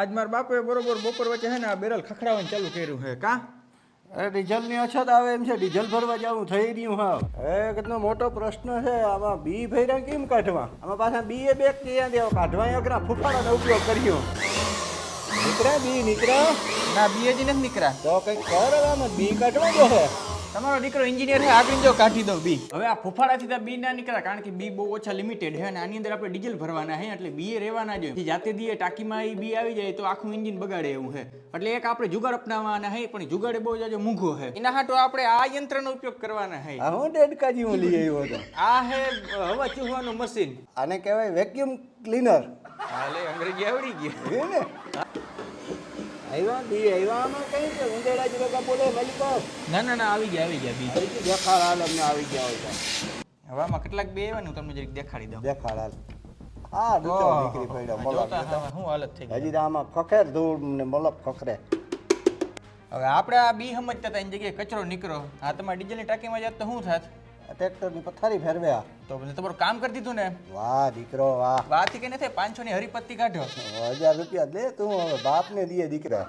આજ મારા બાપુએ બરોબર બપોર વચ્ચે હે ને આ બેરલ ખખડાવવાનું ચાલુ કર્યું છે કા અરે ડીઝલની અછત આવે એમ છે, ડીઝલ ભરવા જવું થઈ રહ્યું હા. એ કેટલો મોટો પ્રશ્ન છે. આમાં બી ભર્યા કેમ કાઢવા? આમાં પાછા બી એ બેગ ક્યાં દેવા કાઢવા અઘરા ફૂફાડાનો ઉપયોગ કર્યો. નીકળ્યા બી નીકળ્યા? ના બી હજી નથી નીકળ્યા. તો કંઈક કર આમાં બી કાઢવા જો હે. તમારો દીકરો એન્જિનિયર છે, આગળ જો કાઢી દો બી. હવે આ ફૂફાડાથી તો બી ના નીકળે, કારણ કે બી બહુ ઓછા લિમિટેડ છે અને આની અંદર આપણે ડીઝલ ભરવાના છે, એટલે બી એ રહેવાના જોઈએ. જાતે દીએ ટાંકીમાં એ બી આવી જાય તો આખું એન્જિન બગાડે એવું છે. એટલે એક આપણે જુગાડ અપનાવવાના છે, પણ જુગાડે બહુ જાજો મૂંઘો છે. એના હાટો આપણે આ યંત્રનો ઉપયોગ કરવાના છે. આ હું ડેડકા જેવું લઈ આવ્યો હતો. આ હે હવા ચૂહવાનું મશીન. આને કહેવાય વેક્યુમ ક્લીનર. હાલે અંગ્રેજી આવડી ગયા હે ને? આવ્યા બી આવ્યા આમાં કઈ છે ઉંદેડા જ લોકો બોલે મલિકો. ના ના ના આવી ગયા બી. દેખાડ હાલ અમને આવી ગયા હોય તો. હવે આમાં કેટલાક બે આવ્યા ને હું તમને જરીક દેખાડી દઉં. દેખાડ હાલ. હા દૂધો નીકળી પડ્યો જોતા મોલક. હવે શું હાલત થઈ ગઈ. હજી તો આમાં ખખેર ધૂળ ને મોલક ખખરે. હવે આપણે આ બી સમજતા હતા એની જગ્યાએ કચરો નીકળો. હા તમારે ડીઝલની ટાંકીમાં જાત તો શું થાત? ટ્રેક્ટરની પથારી ફેરવ્યા. તો પછી તમારું કામ કરી દીધું ને. વાહ દીકરો વાહ. વાતથી કઈ નથી 500 ની હરીપત્તી કાઢો. 1000 રૂપિયા દે તું હવે બાપને દીએ દીકરા.